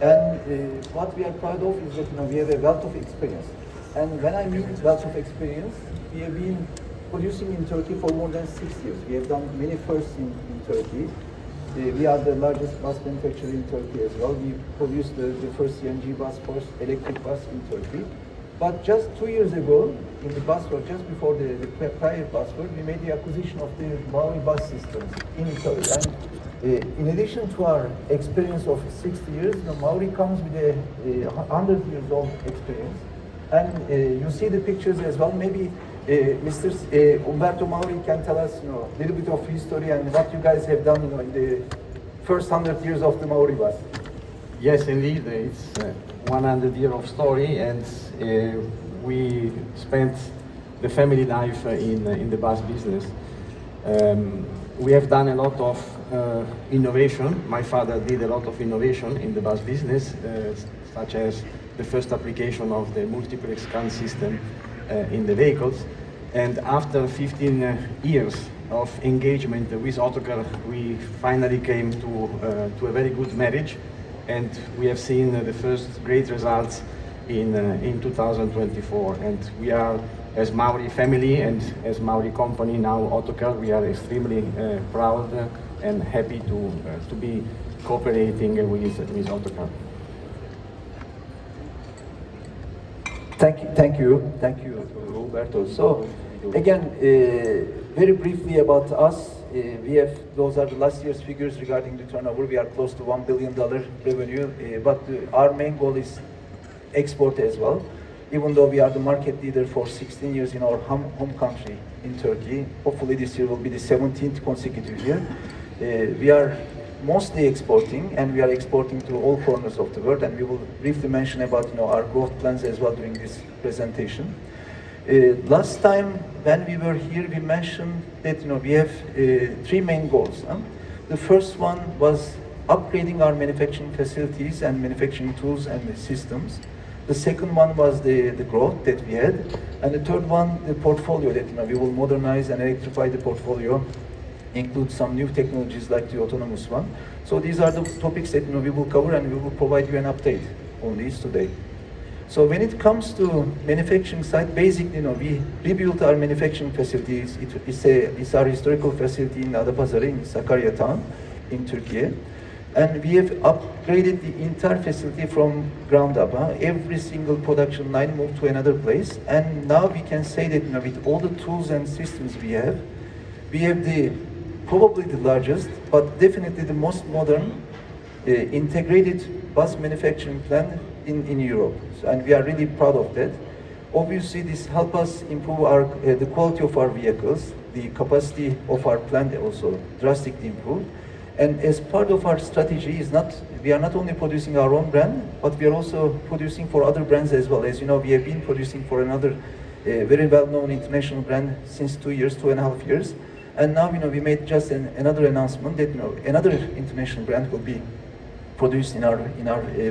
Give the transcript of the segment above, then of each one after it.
And what we are proud of is that we have a wealth of experience. And when I mean wealth of experience, we have been producing in Turkey for more than 6 years. We have done many firsts in Turkey. We are the largest bus manufacturer in Turkey as well. We produced the first CNG bus, first electric bus in Turkey. But just 2 years ago, in the Busworld, just before the prior Busworld, we made the acquisition of the Maui bus systems in Italy. And in addition to our experience of 60 years, Maui comes with a 100 years old experience. And you see the pictures as well. Maybe Mr. Umberto Mauri can tell us, a little bit of history and what you guys have done, in the first 100 years of the Maori bus. Yes, indeed, it's 100 years of story, and we spent the family life in the bus business. We have done a lot of innovation. My father did a lot of innovation in the bus business, such as the first application of the multiplex scan system in the vehicles. And after 15 years of engagement with Otokar, we finally came to a very good marriage, and we have seen the first great results in 2024. And we are, as Maori family and as Maori company now, Otokar, we are extremely proud and happy to be cooperating with Otokar. Thank you, Roberto. So, again, very briefly about us, those are the last year's figures regarding the turnover. We are close to $1 billion revenue, but our main goal is export as well. Even though we are the market leader for 16 years in our home country in Turkey, hopefully this year will be the 17th consecutive year. We are mostly exporting, and we are exporting to all corners of the world, and we will briefly mention about our growth plans as well during this presentation. Last time when we were here, we mentioned that we have 3 main goals. The first one was upgrading our manufacturing facilities and manufacturing tools and the systems. The second one was the growth that we had, and the third one, the portfolio, that we will modernize and electrify the portfolio, include some new technologies like the autonomous one. So these are the topics that we will cover, and we will provide you an update on these today. So when it comes to manufacturing side, basically, we rebuilt our manufacturing facilities. It's our historical facility in Adapazarı, in Sakarya town, in Turkey. And we have upgraded the entire facility from ground up. Every single production line moved to another place. And now we can say that with all the tools and systems we have probably the largest, but definitely the most modern integrated bus manufacturing plant in Europe. So, and we are really proud of that. Obviously, this helps us improve the quality of our vehicles, the capacity of our plant also drastically improved. And as part of our strategy we are not only producing our own brand, but we are also producing for other brands as well. As you know, we have been producing for another very well-known international brand since 2.5 years. And now, we made just another announcement that another international brand will be produced in our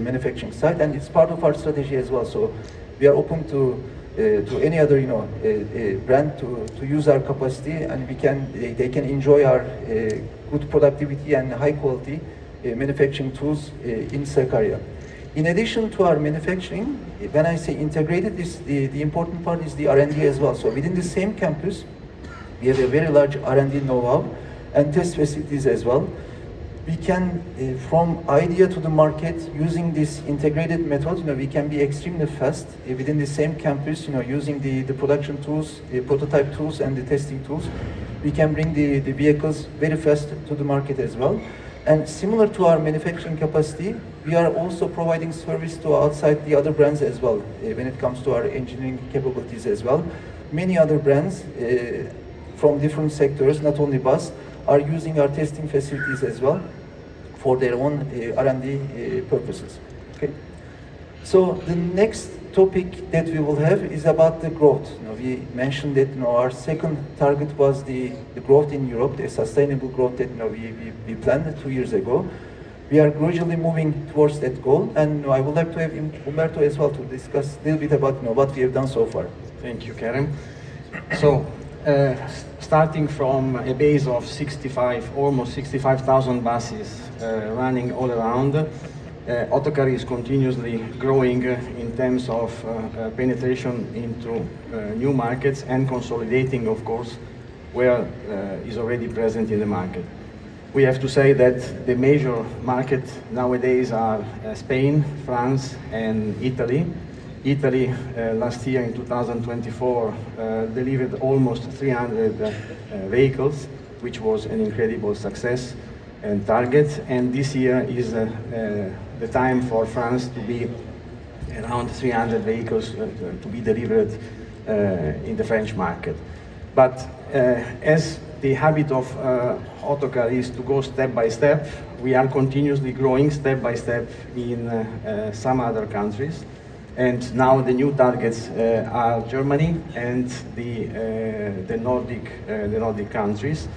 manufacturing site, and it's part of our strategy as well. So we are open to any other brand to use our capacity, and they can enjoy our good productivity and high quality manufacturing tools in Sakarya. In addition to our manufacturing, when I say integrated, the important part is the R&D as well. So within the same campus, we have a very large R&D know-how and test facilities as well. We can, from idea to the market, using this integrated method, we can be extremely fast within the same campus, using the production tools, the prototype tools and the testing tools. We can bring the vehicles very fast to the market as well. And similar to our manufacturing capacity, we are also providing service to outside the other brands as well, when it comes to our engineering capabilities as well. Many other brands from different sectors, not only bus, are using our testing facilities as well for their own R&D purposes. Okay. So the next topic that we will have is about the growth. We mentioned that our second target was the growth in Europe, the sustainable growth that we planned 2 years ago. We are gradually moving towards that goal, and I would like to have Umberto as well to discuss a little bit about what we have done so far. Thank you, Kerem. So, starting from a base of almost 65,000 buses running all around, Otokar is continuously growing in terms of penetration into new markets and consolidating, of course, where is already present in the market. We have to say that the major markets nowadays are Spain, France, and Italy. Italy last year in 2024 delivered almost 300 vehicles, which was an incredible success and target. And this year is the time for France to be around 300 vehicles to be delivered in the French market. But as the habit of Otokar is to go step by step, we are continuously growing step by step in some other countries. And now the new targets are Germany and the Nordic countries.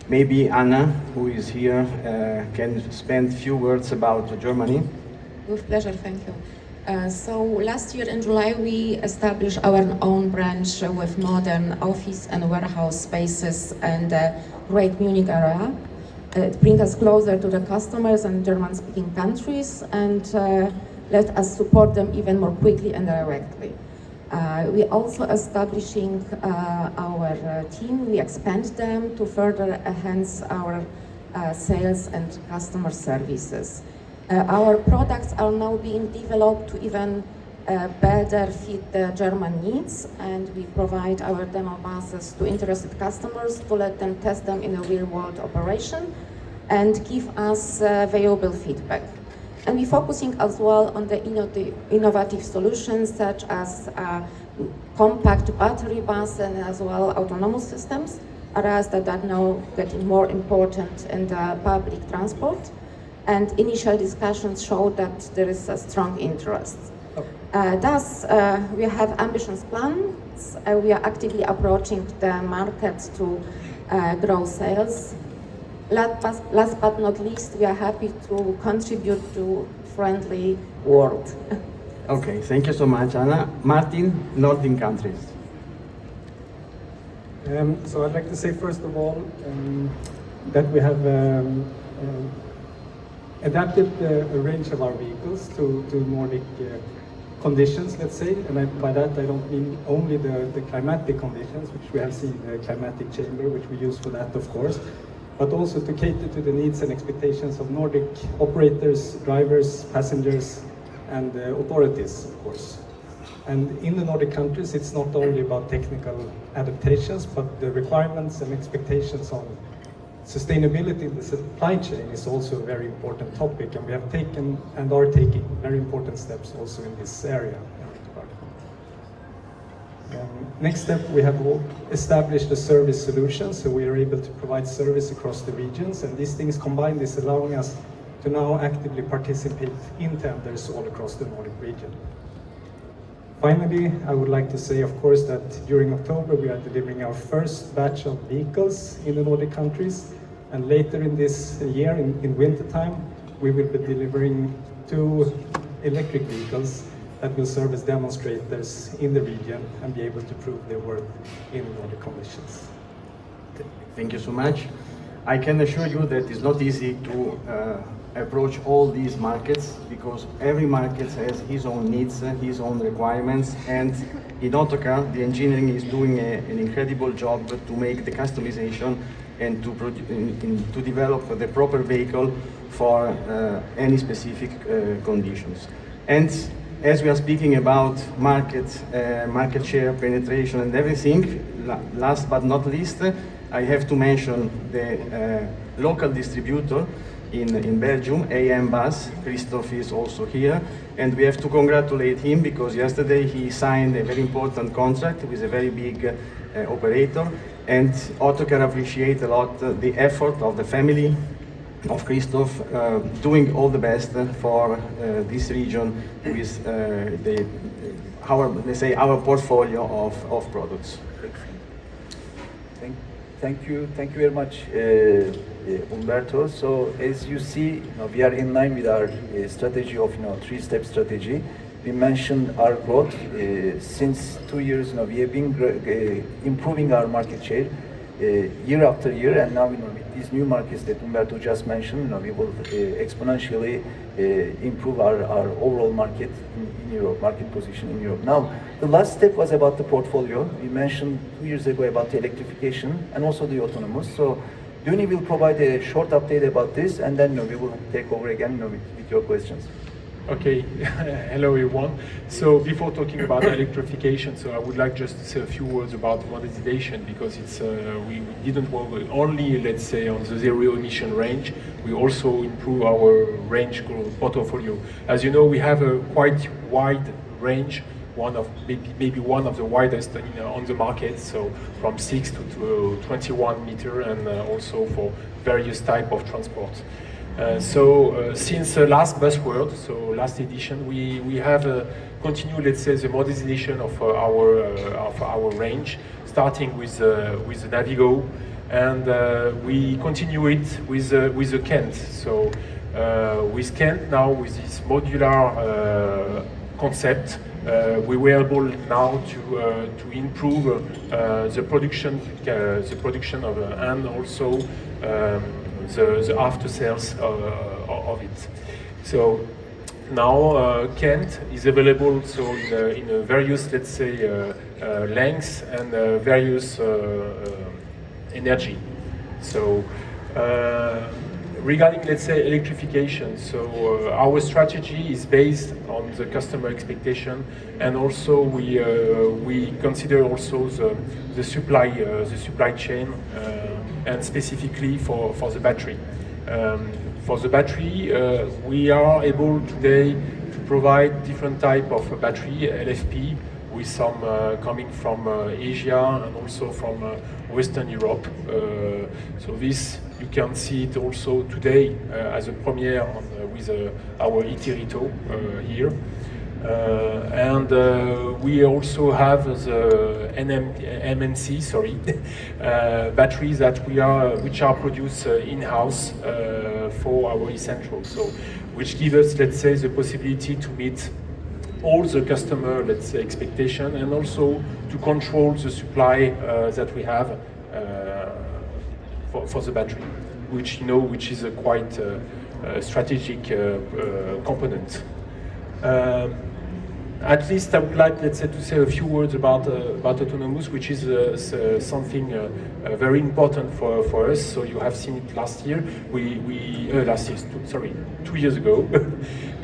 Maybe Anna, who is here, can spend a few words about Germany. With pleasure, thank you. So last year in July, we established our own branch with modern office and warehouse spaces and a great Munich area. It brings us closer to the customers and German-speaking countries and let us support them even more quickly and directly. We also establishing our team. We expand them to further enhance our sales and customer services. Our products are now being developed to even better fit the German needs, and we provide our demo buses to interested customers to let them test them in a real-world operation and give us valuable feedback. And we're focusing as well on the innovative solutions such as compact battery bus and as well autonomous systems, areas that are now getting more important in the public transport. And initial discussions show that there is a strong interest. Thus, we have ambitious plans. We are actively approaching the market to grow sales. Last but not least, we are happy to contribute to friendly world. Okay, thank you so much, Anna. Martin, Nordic countries. So I'd like to say first of all that we have adapted a range of our vehicles to Nordic conditions, let's say, and by that I don't mean only the climatic conditions, which we have seen the climatic chamber, which we use for that, of course, but also to cater to the needs and expectations of Nordic operators, drivers, passengers, and authorities, of course. And in the Nordic countries, it's not only about technical adaptations, but the requirements and expectations on sustainability in the supply chain is also a very important topic, and we have taken and are taking very important steps also in this area. Next step, we have established a service solution, so we are able to provide service across the regions, and these things combined is allowing us to now actively participate in tenders all across the Nordic region. Finally, I would like to say, of course, that during October we are delivering our first batch of vehicles in the Nordic countries, and later in this year, in winter time, we will be delivering 2 electric vehicles that will serve as demonstrators in the region and be able to prove their worth in Nordic conditions. Thank you so much. I can assure you that it's not easy to approach all these markets, because every market has his own needs, his own requirements, and in Otokar the engineering is doing an incredible job to make the customization and to develop the proper vehicle for any specific conditions. And as we are speaking about market share, penetration and everything, last but not least, I have to mention the local distributor in Belgium, AM Bus. Christoph is also here, and we have to congratulate him because yesterday he signed a very important contract with a very big operator, and Otokar appreciate a lot the effort of the family of Christoph, doing all the best for this region with our portfolio of products. Thank you very much, Umberto. So as you see, we are in line with our strategy of 3-step strategy. We mentioned our growth since 2 years. We have been improving our market share. year after year, and now, with these new markets that Umberto just mentioned, we will exponentially improve our overall market in Europe, market position in Europe. Now, the last step was about the portfolio. We mentioned 2 years ago about the electrification and also the autonomous. So Duni will provide a short update about this, and then we will take over again with your questions. Okay, hello everyone. So before talking about electrification, so I would like just to say a few words about modernization, because it's we didn't work only, let's say, on the zero emission range. We also improve our range portfolio. As you know, we have a quite wide range, maybe one of the widest on the market. So from 6 to 21 meter, and also for various type of transport. Since last Busworld, so last edition, we have continued, let's say, the modernization of our range, starting with the Navigo, and we continue it with the Kent. So with Kent now, with this modular concept, we were able now to improve the production of and also the after sales of it. So now Kent is available so in various, let's say, lengths and various energy. So regarding, let's say, electrification, so our strategy is based on the customer expectation, and also we consider also the supply chain, and specifically for the battery. For the battery, we are able today to provide different type of battery, LFP, with some coming from Asia and also from Western Europe. So this, you can see it also today as a premiere with our Itirito here. And we also have the NMC, sorry, batteries that which are produced in-house for our Essential. So, which give us, let's say, the possibility to meet all the customer, let's say, expectation, and also to control the supply that we have for the battery, which which is a quite strategic component. At least I would like, let's say, to say a few words about autonomous, which is something very important for us. So you have seen it last year. Last year, sorry, 2 years ago,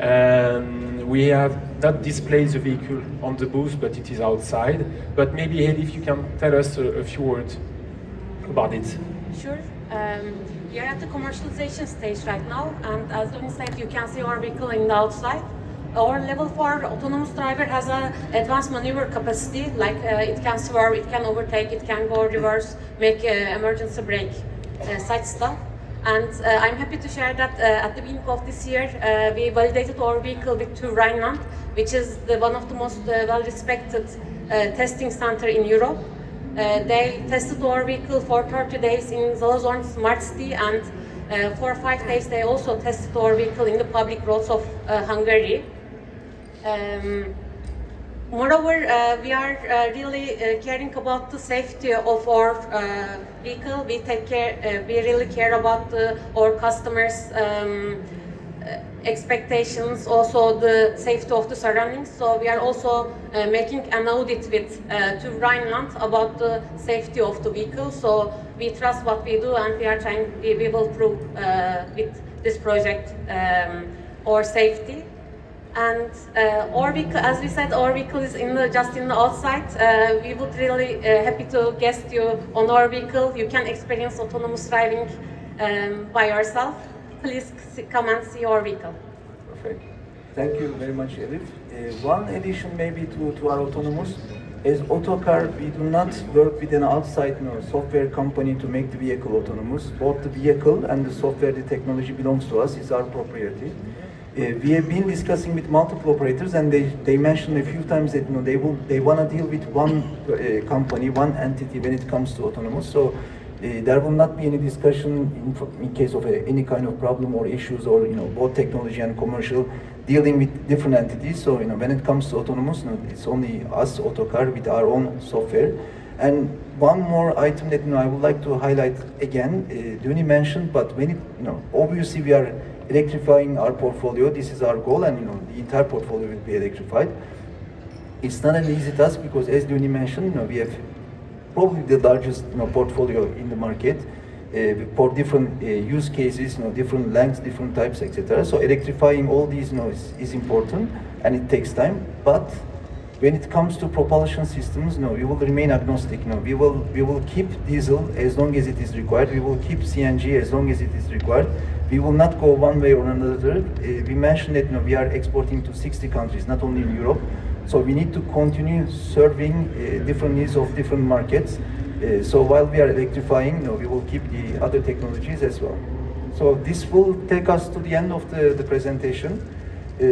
and we have not displayed the vehicle on the booth, but it is outside. But maybe, Heli, if you can tell us a few words about it. Sure. We are at the commercialization stage right now, and as Duni said, you can see our vehicle in the outside. Our level 4 autonomous driver has an advanced maneuver capacity, like it can swerve, it can overtake, it can go reverse, make emergency brake, side stop. And I'm happy to share that at the beginning of this year, we validated our vehicle with TÜV Rheinland, which is one of the most well-respected testing center in Europe. They tested our vehicle for 30 days in Zalazorn Smart City, and for 5 days they also tested our vehicle in the public roads of Hungary. Moreover, we are really caring about the safety of our vehicle. We take care. We really care about our customers' expectations, also the safety of the surroundings. So we are also making an audit with TÜV Rheinland about the safety of the vehicle. So we trust what we do, and we are trying. We will prove with this project our safety. And our vehicle, as we said, our vehicle is just in the outside. We would really happy to guest you on our vehicle. You can experience autonomous driving by yourself. Please come and see our vehicle. Perfect. Thank you very much, Elif. One addition maybe to our autonomous. As Otokar, we do not work with an outside software company to make the vehicle autonomous. Both the vehicle and the software, the technology belongs to us, is our propriety. We have been discussing with multiple operators, and they mentioned a few times that they want to deal with one company, one entity when it comes to autonomous. So there will not be any discussion in case of any kind of problem or issues, or both technology and commercial dealing with different entities. So when it comes to autonomous, it's only us, Otokar, with our own software. And one more item that I would like to highlight again, Duni mentioned, but when it, obviously we are electrifying our portfolio. This is our goal, and the entire portfolio will be electrified. It's not an easy task because, as Duni mentioned, we have probably the largest portfolio in the market for different use cases, different lengths, different types, etc. So electrifying all these is important, and it takes time. But when it comes to propulsion systems, we will remain agnostic. We will keep diesel as long as it is required. We will keep CNG as long as it is required. We will not go one way or another. We mentioned that we are exporting to 60 countries, not only in Europe. So we need to continue serving different needs of different markets. So while we are electrifying, we will keep the other technologies as well. So this will take us to the end of the presentation.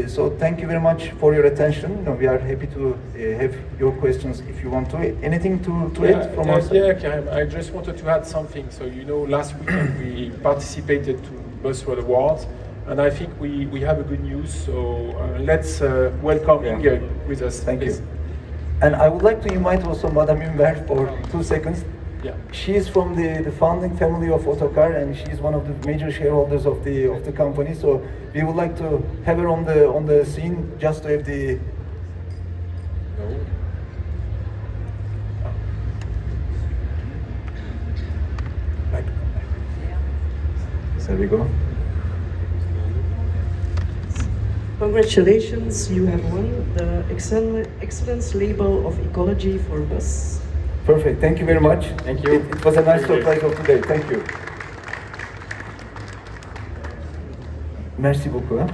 So thank you very much for your attention. We are happy to have your questions if you want to. Anything to add from our side? Yeah, Karim, I just wanted to add something. So last weekend we participated to Busworld Awards, and I think we have a good news. So let's welcome Inge with us. Thank please. you. And I would like to invite also Madame Ümber for 2 seconds. Yeah. She is from the founding family of Otokar, and she is one of the major shareholders of the company. So we would like to have her on the scene just to have the. There we go. Congratulations, you have won the Excellence Label of Ecology for Bus. Perfect. Thank you very much. Thank you. It was a nice surprise of today. Thank you. Merci beaucoup.